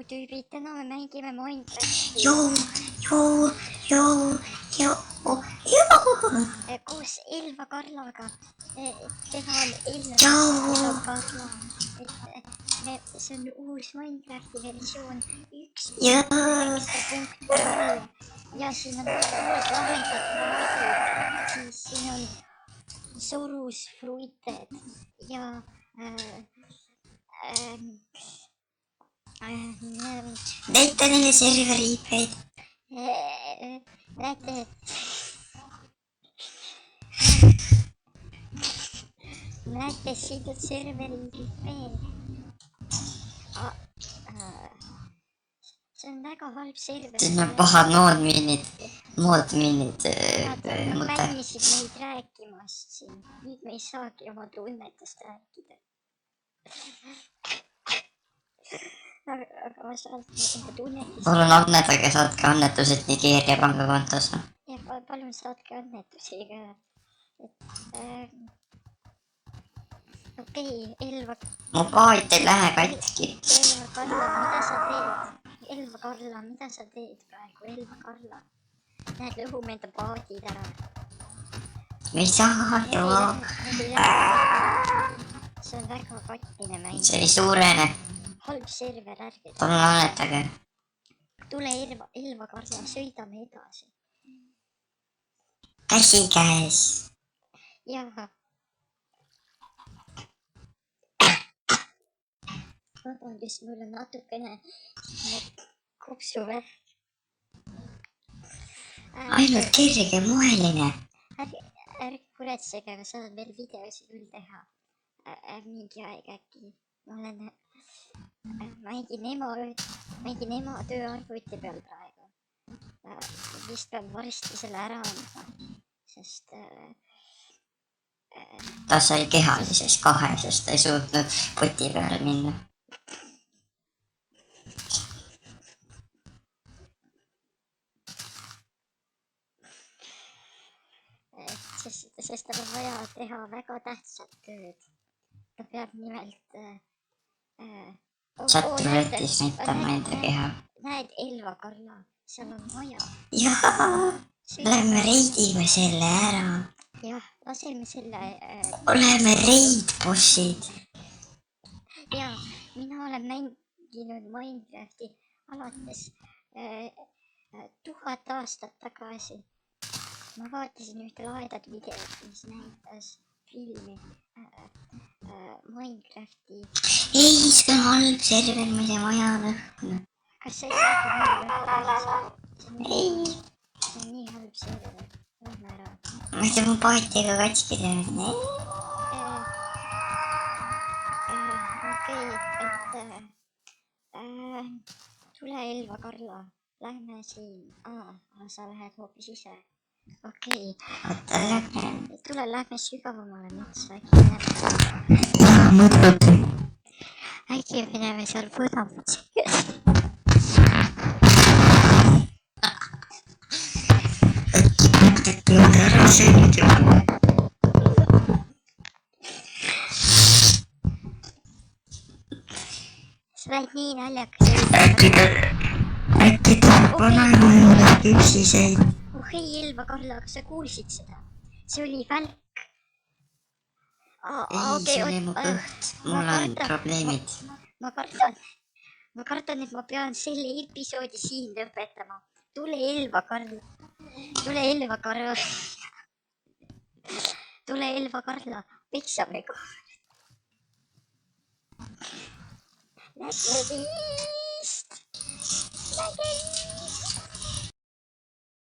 tüübid, täna me mängime Minecrafti koos Elva Karlaga. Tema on Elva Karla. See on uus Minecrafti versioon 1.9.0 ja siin on uued lahendatud siis siin on Sorus Fruited ja näita neile serveri IP-d. näete siin on serveri IP. See on väga halb server. Siin on pahad moodmiinid. Nad bännisid meid rääkimast siin. Nüüd me ei saagi oma tunnetest rääkida. Aga ma saan enda tunnetest. Palun annetage, saatke annetused Nigeeria pangakontosse. Ja palun saatke annetusi ka. Okei, Elva. Mu paat ei lähe katki. Elva Karla, mida sa teed? Elva Karla, mida sa teed praegu? Elva Karla. Näed, lõhume enda paadid ära. Me ei saa ju. See on väga kattine mäng. See ei suurene. Halb server, ärge. Palun annetage. Tule Elva Karla, sõidame edasi. Käsi käes. Jaa. Vabandust, mul on natukene kopsuvähk. Ainult kergemoeline. Ärge kuretsege, aga saan veel videosid küll teha. Mingi aeg äkki. Ma olen... mängin ema tööarvuti peal praegu. Vist pean varsti selle ära andma, sest... Ta sai kehalises kahe, sest ta ei suutnud poti peale minna. Sest tal on vaja teha väga tähtsat tööd. Ta peab nimelt... Chat-rouleti's näitama enda keha. Näed, Elva Karla, seal on maja. Jaa, lähme reidime selle ära. Jah, laseme selle... Oleme raid-bossid. Jaa, mina olen mänginud Minecrafti alates 1000 aastat tagasi. Ma vaatasin ühte lahedat videot, mis näitas filmi Minecrafti. Ei, see on halb server, ma ei saa maja lõhkunud. Kas sa ei saagi maja lõhkunud? Ei. See on nii halb server. Lähme ära. Ma ei saa mu paatiga katki teha. Okei, tule Elva Karla. Lähme siin. Sa lähed hoopis ise. Okei. Oota, lähme. Tule, lähme sügavamale metsa. Jaa, mõtled. Äkki me näeme seal põdamutsi. Äkki mõtled peale ära sõida. Sa lähed nii naljakas. Äkki ta vanaema juurde püksiseid. Hei Elva Karla, kas sa kuulsid seda? See oli välk. Ei, see oli mu kõht. Mul on probleemid. Ma kardan, et ma pean selle episoodi siin lõpetama. Tule Elva Karla. Tule Elva Karla. Peksame kohe. Nägemist.